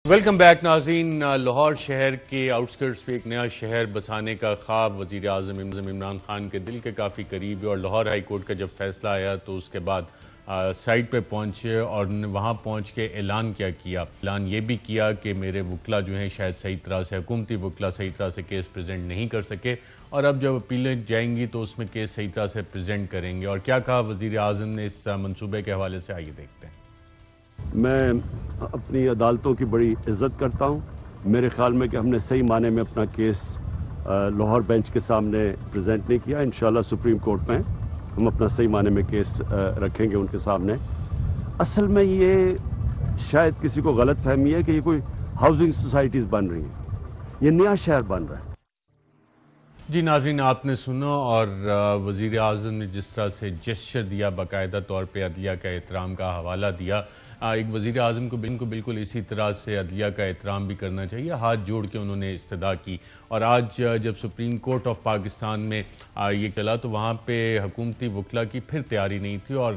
Welcome back ناظرین. لاہور شہر کے آؤٹسکرٹس پہ ایک نیا شہر بسانے کا خواب وزیر اعظم عمران خان کے دل کے کافی قریب ہے، اور لاہور ہائی کورٹ کا جب فیصلہ آیا تو اس کے بعد سائٹ پہ پہنچے اور وہاں پہنچ کے اعلان کیا اعلان یہ بھی کیا کہ میرے وکلا جو ہیں شاید صحیح طرح سے حکومتی وکلا صحیح طرح سے کیس پریزنٹ نہیں کر سکے، اور اب جب اپیلیں جائیں گی تو اس میں کیس صحیح طرح سے پریزنٹ کریں گے. اور کیا کہا وزیر اعظم نے اس منصوبے کے حوالے سے، آئیے دیکھتے ہیں. میں اپنی عدالتوں کی بڑی عزت کرتا ہوں. میرے خیال میں کہ ہم نے صحیح معنی میں اپنا کیس لاہور بینچ کے سامنے پریزنٹ نہیں کیا. انشاءاللہ سپریم کورٹ میں ہم اپنا صحیح معنی میں کیس رکھیں گے ان کے سامنے. اصل میں یہ شاید کسی کو غلط فہمی ہے کہ یہ کوئی ہاؤسنگ سوسائٹیز بن رہی ہیں، یہ نیا شہر بن رہا ہے. جی ناظرین، آپ نے سنا، اور وزیر اعظم نے جس طرح سے جسچر دیا، باقاعدہ طور پہ عدلیہ کا احترام کا حوالہ دیا. ایک وزیر اعظم کو بالکل اسی طرح سے عدلیہ کا احترام بھی کرنا چاہیے. ہاتھ جوڑ کے انہوں نے استدعا کی، اور آج جب سپریم کورٹ آف پاکستان میں یہ چلا تو وہاں پہ حکومتی وکلا کی پھر تیاری نہیں تھی، اور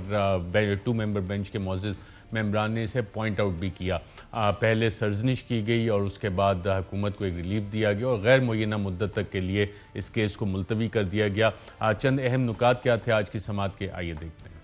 2 ممبر بینچ کے معزز ممبران نے اسے پوائنٹ آؤٹ بھی کیا. پہلے سرزنش کی گئی اور اس کے بعد حکومت کو ایک ریلیف دیا گیا اور غیر معینہ مدت تک کے لیے اس کیس کو ملتوی کر دیا گیا. چند اہم نکات کیا تھے آج کی سماعت کے، آئیے دیکھتے ہیں.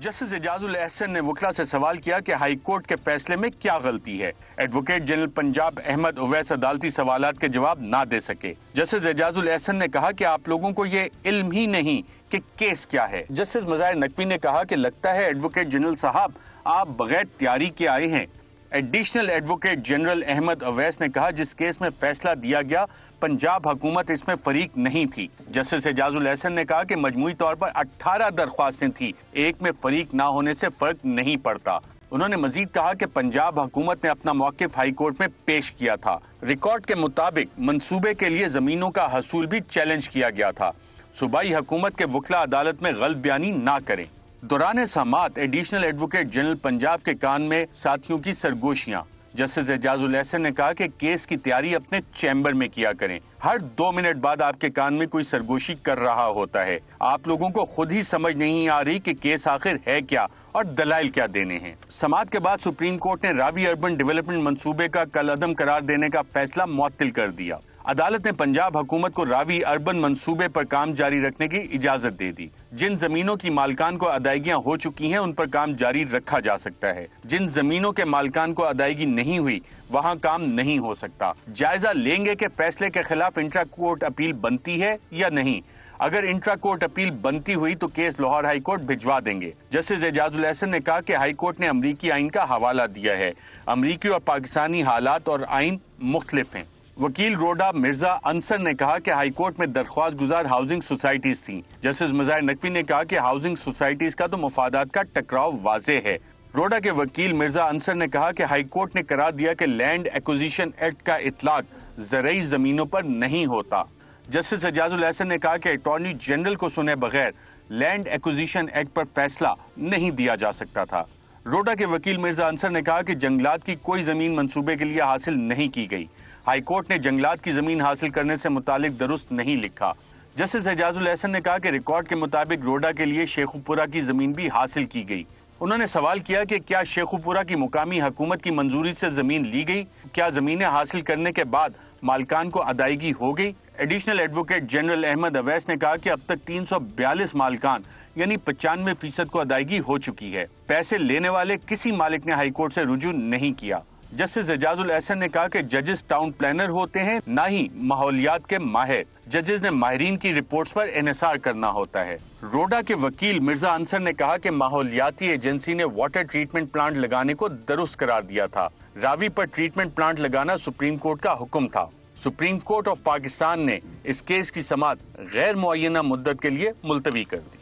جسٹس اعجاز الاحسن نے وکلا سے سوال کیا کہ ہائی کورٹ کے فیصلے میں کیا غلطی ہے. ایڈوکیٹ جنرل پنجاب احمد اویس عدالتی سوالات کے جواب نہ دے سکے. جسٹس اعجاز الاحسن نے کہا کہ آپ لوگوں کو یہ علم ہی نہیں کہ کیس کیا ہے. جسٹس مظاہر نقوی نے کہا کہ لگتا ہے ایڈوکیٹ جنرل صاحب آپ بغیر تیاری کے آئے ہیں. Additional advocate general Ahmad Awais نے کہا جس کیس میں فیصلہ دیا گیا پنجاب حکومت اس میں فریق نہیں تھی. جسٹس اعجاز الاحسن نے کہا کہ مجموعی طور پر 18 درخواستیں تھیں، ایک میں فریق نہ ہونے سے فرق نہیں پڑتا. انہوں نے مزید کہا کہ پنجاب حکومت نے اپنا موقف ہائی کورٹ میں پیش کیا تھا. ریکارڈ کے مطابق منصوبے کے لیے زمینوں کا حصول بھی چیلنج کیا گیا تھا. صوبائی حکومت کے وکلا عدالت میں غلط بیانی نہ کریں. دوران سماعت ایڈیشنل ایڈوکیٹ جنرل پنجاب کے کان میں ساتھیوں کی سرگوشیاں. جسٹس اعجاز الاحسن نے کہا کہ کیس کی تیاری اپنے چیمبر میں کیا کریں. ہر 2 منٹ بعد آپ کے کان میں کوئی سرگوشی کر رہا ہوتا ہے. آپ لوگوں کو خود ہی سمجھ نہیں آ رہی کہ کیس آخر ہے کیا اور دلائل کیا دینے ہیں. سماعت کے بعد سپریم کورٹ نے راوی اربن ڈیولپمنٹ منصوبے کا کالعدم قرار دینے کا فیصلہ معطل کر دیا. عدالت نے پنجاب حکومت کو راوی اربن منصوبے پر کام جاری رکھنے کی اجازت دے دی. جن زمینوں کی مالکان کو ادائیگیاں ہو چکی ہیں ان پر کام جاری رکھا جا سکتا ہے. جن زمینوں کے مالکان کو ادائیگی نہیں ہوئی وہاں کام نہیں ہو سکتا. جائزہ لیں گے کہ فیصلے کے خلاف انٹرا کورٹ اپیل بنتی ہے یا نہیں. اگر انٹرا کورٹ اپیل بنتی ہوئی تو کیس لاہور ہائی کورٹ بھجوا دیں گے. جسٹس اعجاز الاحسن نے کہا کہ ہائی کورٹ نے امریکی آئین کا حوالہ دیا ہے. امریکی اور پاکستانی حالات اور آئین مختلف ہیں. وکیل روڈا مرزا انصر نے کہا کہ ہائی کورٹ میں درخواست گزار ہاؤسنگ سوسائٹیز تھیں. جسٹس مظاہر نقوی نے کہا کہ ہاؤسنگ سوسائٹیز کا تو مفادات کا ٹکراؤ واضح ہے. روڈا کے وکیل مرزا انصر نے کہا کہ ہائی کورٹ نے قرار دیا کہ لینڈ ایکوزیشن ایکٹ کا اطلاق زرعی زمینوں پر نہیں ہوتا. جسٹس اعجاز الاحسن نے کہا کہ اٹارنی جنرل کو سنے بغیر لینڈ ایکوزیشن ایکٹ پر فیصلہ نہیں دیا جا سکتا تھا. روڈا کے وکیل مرزا انصر نے کہا کہ جنگلات کی کوئی زمین منصوبے کے لیے حاصل نہیں کی گئی. ہائی کورٹ نے جنگلات کی زمین حاصل کرنے سے متعلق درست نہیں لکھا. جسٹس اعجاز الاحسن نے کہا کہ ریکارڈ کے مطابق روڈا کے لیے شیخو پورہ کی زمین بھی حاصل کی گئی. انہوں نے سوال کیا کہ کیا شیخو پورہ کی مقامی حکومت کی منظوری سے زمین لی گئی؟ کیا زمینیں حاصل کرنے کے بعد مالکان کو ادائیگی ہو گئی؟ Additional advocate general Ahmad Awais نے کہا کہ اب تک 342 مالکان یعنی 95% کو ادائیگی ہو چکی ہے. پیسے لینے والے کسی مالک نے ہائی کورٹ سے رجوع نہیں کیا. جسٹس اعجاز الاحسن نے کہا کہ ججز ٹاؤن پلانر ہوتے ہیں نہ ہی ماحولیات کے ماہر. ججز نے ماہرین کی رپورٹس پر انحصار کرنا ہوتا ہے. روڈا کے وکیل مرزا انصر نے کہا کہ ماحولیاتی ایجنسی نے واٹر ٹریٹمنٹ پلانٹ لگانے کو درست قرار دیا تھا. راوی پر ٹریٹمنٹ پلانٹ لگانا سپریم کورٹ کا حکم تھا. سپریم کورٹ آف پاکستان نے اس کیس کی سماعت غیر معینہ مدت کے لیے ملتوی کر دی.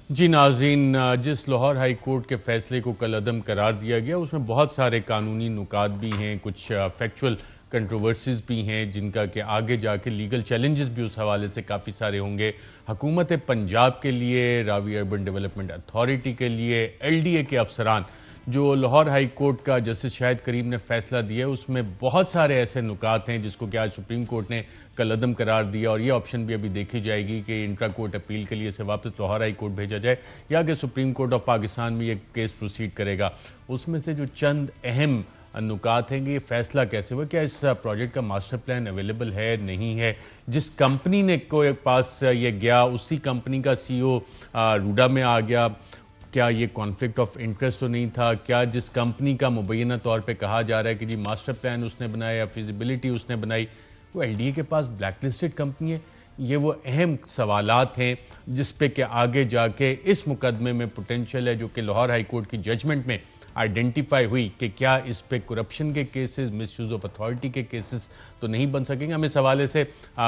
جی ناظرین، جس لاہور ہائی کورٹ کے فیصلے کو کالعدم قرار دیا گیا اس میں بہت سارے قانونی نکات بھی ہیں، کچھ فیکچول کنٹروورسیز بھی ہیں جن کا کہ آگے جا کے لیگل چیلنجز بھی اس حوالے سے کافی سارے ہوں گے. حکومت پنجاب کے لیے، راوی اربن ڈیولپمنٹ اتھارٹی کے لیے، LDA کے افسران، جو لاہور ہائی کورٹ کا جسٹس شاہد کریم نے فیصلہ دیا اس میں بہت سارے ایسے نکات ہیں جس کو کہ آج سپریم کورٹ نے کالعدم قرار دیا، اور یہ آپشن بھی ابھی دیکھی جائے گی کہ انٹرا کورٹ اپیل کے لیے اسے واپس لاہور ہائی کورٹ بھیجا جائے یا کہ سپریم کورٹ آف پاکستان میں یہ کیس پروسیڈ کرے گا. اس میں سے جو چند اہم نکات ہیں کہ یہ فیصلہ کیسے ہوا, کیا اس پروجیکٹ کا ماسٹر پلان اویلیبل ہے نہیں ہے, جس کمپنی نے کو پاس یہ گیا اسی کمپنی کا سی او روڈا میں آ گیا, کیا یہ کانفلکٹ آف انٹرسٹ تو نہیں تھا, کیا جس کمپنی کا مبینہ طور پہ کہا جا رہا ہے کہ جی ماسٹر پلان اس نے بنایا یا فیزیبلٹی اس نے بنائی وہ ایل ڈی اے کے پاس بلیک لسٹڈ کمپنی ہے؟ یہ وہ اہم سوالات ہیں جس پہ کہ آگے جا کے اس مقدمے میں پوٹینشیل ہے جو کہ لاہور ہائی کورٹ کی ججمنٹ میں آئیڈینٹیفائی ہوئی کہ کیا اس پہ کرپشن کے cases, miss use of authority کے کیسز تو نہیں بن سکیں گے. ہم اس حوالے سے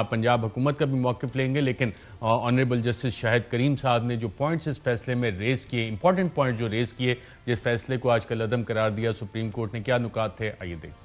پنجاب حکومت کا بھی موقف لیں گے, لیکن آنریبل جسٹس شاہد کریم صاحب نے جو پوائنٹس اس فیصلے میں ریز کیے, امپورٹنٹ پوائنٹ جو ریز کیے جس فیصلے کو آج کل عدم قرار دیا سپریم کورٹ نے, کیا نکات تھے آئیے دیکھیں.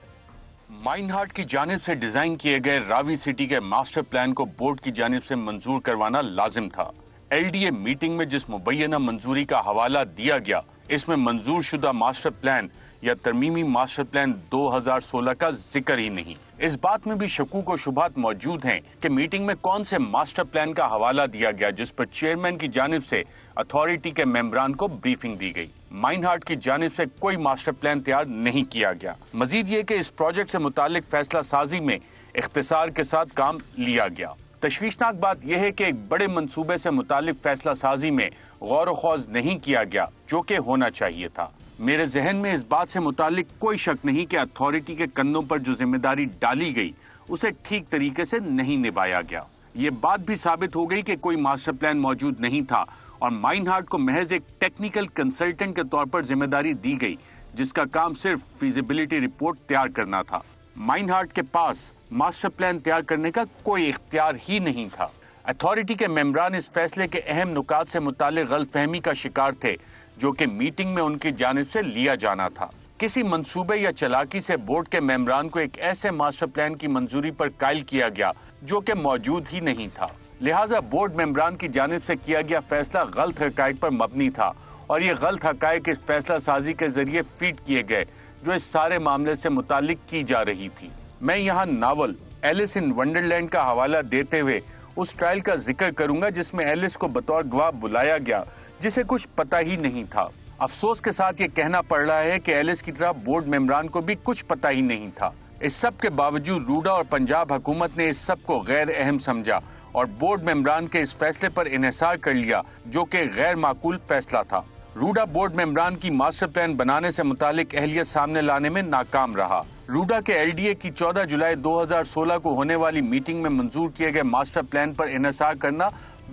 مائن ہارٹ کی جانب سے ڈیزائن کیے گئے راوی سٹی کے ماسٹر پلان کو بورڈ کی جانب سے منظور کروانا لازم تھا. ایل ڈی اے میٹنگ میں جس مبینہ منظوری کا حوالہ دیا گیا اس میں منظور شدہ ماسٹر پلان یا ترمیمی ماسٹر پلان 2016 کا ذکر ہی نہیں. اس بات میں بھی شکوک و شبہات موجود ہیں کہ میٹنگ میں کون سے ماسٹر پلان کا حوالہ دیا گیا جس پر چیئرمین کی جانب سے اتھارٹی کے ممبران کو بریفنگ دی گئی. مائن ہارٹ کی جانب سے کوئی ماسٹر پلان تیار نہیں کیا گیا. مزید یہ کہ اس پروجیکٹ سے متعلق فیصلہ سازی میں اختصار کے ساتھ کام لیا گیا. تشویشناک بات یہ ہے کہ ایک بڑے منصوبے سے متعلق فیصلہ سازی میں غور و خوض نہیں کیا گیا جو کہ ہونا چاہیے تھا. میرے ذہن میں اس بات سے متعلق کوئی شک نہیں کہ اتھارٹی کے کندھوں پر جو ذمہ داری ڈالی گئی اسے ٹھیک طریقے سے نہیں نبھایا گیا. یہ بات بھی ثابت ہو گئی کہ کوئی ماسٹر پلان موجود نہیں تھا اور مائن ہارٹ کو محض ایک ٹیکنیکل کنسلٹنٹ کے طور پر ذمہ داری دی گئی جس کا کام صرف فیزیبلٹی رپورٹ تیار کرنا تھا. مائن ہارٹ کے پاس ماسٹر پلان تیار کرنے کا کوئی اختیار ہی نہیں تھا. اتھارٹی کے ممبران اس فیصلے کے اہم نکات سے متعلق غلط فہمی کا شکار تھے جو کہ میٹنگ میں ان کی جانب سے لیا جانا تھا. کسی منصوبے یا چلاکی سے بورڈ کے ممبران کو ایک ایسے ماسٹر پلان کی منظوری پر قائل کیا گیا جو کہ موجود ہی نہیں تھا. لہٰذا بورڈ ممبران کی جانب سے کیا گیا فیصلہ غلط حقائق پر مبنی تھا اور یہ غلط حقائق اس فیصلہ سازی کے ذریعے فیڈ کیے گئے جو اس سارے معاملے سے متعلق کی جا رہی تھی. میں یہاں ناول ایلس ان ونڈرلینڈ کا حوالہ دیتے ہوئے اس ٹرائل کا ذکر کروں گا جس میں ایلس کو بطور گواہ بلایا گیا جسے کچھ پتہ ہی نہیں تھا. افسوس کے ساتھ یہ کہنا پڑ رہا ہے کہ ایلس کی طرح بورڈ ممبران کو بھی کچھ پتہ ہی نہیں تھا. اس سب کے باوجود روڈا اور پنجاب حکومت نے اس سب کو غیر اہم سمجھا اور بورڈ ممبران کے اس فیصلے پر انحصار کر لیا جو کہ غیر معقول فیصلہ تھا. روڈا بورڈ ممبران کی ماسٹر پلان بنانے سے متعلق اہلیت سامنے لانے میں ناکام رہا. روڈا کے ایل ڈی اے کی 14 جولائی 2016 کو ہونے والی میٹنگ میں منظور کیے گئے ماسٹر پلان پر انحصار کرنا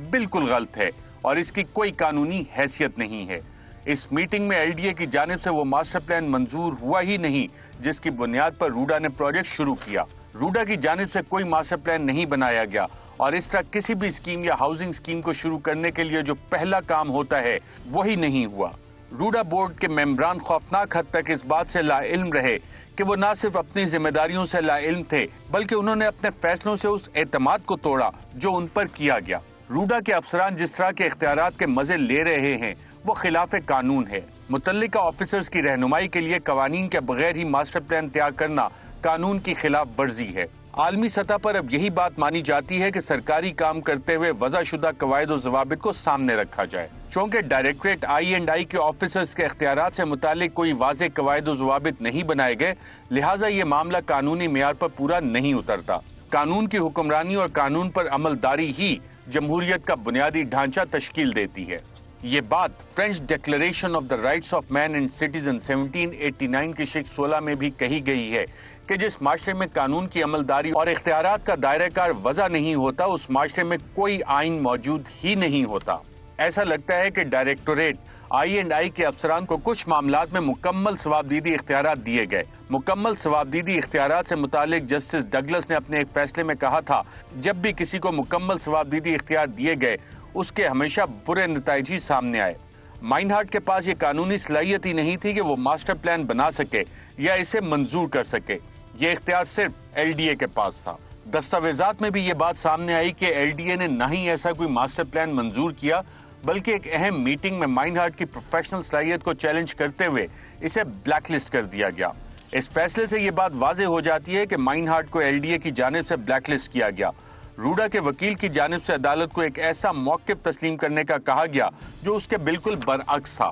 بالکل غلط ہے اور اس کی کوئی قانونی حیثیت نہیں ہے. اس میٹنگ میں ایل ڈی اے کی جانب سے وہ ماسٹر پلان منظور ہوا ہی نہیں جس کی بنیاد پر روڈا نے پروجیکٹ شروع کیا. روڈا کی جانب سے کوئی ماسٹر پلان نہیں بنایا گیا اور اس طرح کسی بھی اسکیم یا ہاؤسنگ اسکیم کو شروع کرنے کے لیے جو پہلا کام ہوتا ہے وہی نہیں ہوا. روڈا بورڈ کے ممبران خوفناک حد تک اس بات سے لا علم رہے کہ وہ نہ صرف اپنی ذمہ داریوں سے لا علم تھے بلکہ انہوں نے اپنے فیصلوں سے اس اعتماد کو توڑا جو ان پر کیا گیا. روڈا کے افسران جس طرح کے اختیارات کے مزے لے رہے ہیں وہ خلاف قانون ہے. متعلقہ آفیسرز کی رہنمائی کے لیے قوانین کے بغیر ہی ماسٹر پلان تیار کرنا قانون کی خلاف ورزی ہے. عالمی سطح پر اب یہی بات مانی جاتی ہے کہ سرکاری کام کرتے ہوئے وضع شدہ قواعد و ضوابط کو سامنے رکھا جائے. چونکہ ڈائریکٹریٹ آئی کے آفیسرز کے اختیارات سے متعلق کوئی واضح قواعد و ضوابط نہیں بنائے گئے لہٰذا یہ معاملہ قانونی معیار پر پورا نہیں اترتا. قانون کی حکمرانی اور قانون پر عمل داری ہی جمہوریت کا بنیادی ڈھانچہ تشکیل دیتی ہے. یہ بات French declaration of the rights of man and citizen 1789 کی شق 16 میں بھی کہی گئی ہے کہ جس معاشرے میں قانون کی عملداری اور اختیارات کا دائرہ کار وضع نہیں ہوتا اس معاشرے میں کوئی آئین موجود ہی نہیں ہوتا. ایسا لگتا ہے کہ ڈائریکٹوریٹ آئی کے افسران کو کچھ معاملات میں مکمل ثوابدیدی اختیارات دیے گئے. مکمل ثوابدیدی اختیارات سے متعلق جسٹس ڈگلس نے اپنے ایک فیصلے میں کہا تھا جب بھی کسی کو مکمل ثوابدیدی اختیار دیے گئے اس کے ہمیشہ برے نتائج ہی سامنے آئے. مائن ہارٹ کے پاس یہ قانونی صلاحیت ہی نہیں تھی کہ وہ ماسٹر پلان بنا سکے یا اسے منظور کر سکے. یہ اختیار صرف ایل ڈی اے کے پاس تھا. دستاویزات میں بھی یہ بات سامنے آئی کہ ایل ڈی اے نے نہ ہی ایسا کوئی ماسٹر پلان منظور کیا بلکہ ایک اہم میٹنگ میں مائن ہارٹ کی پروفیشنل صلاحیت کو چیلنج کرتے ہوئے اسے بلیک لسٹ کر دیا گیا. اس فیصلے سے یہ بات واضح ہو جاتی ہے کہ مائن ہارٹ کو ایل ڈی اے کی جانب سے بلیک لسٹ کیا گیا. روڈا کے وکیل کی جانب سے عدالت کو ایک ایسا موقف تسلیم کرنے کا کہا گیا جو اس کے بالکل برعکس تھا.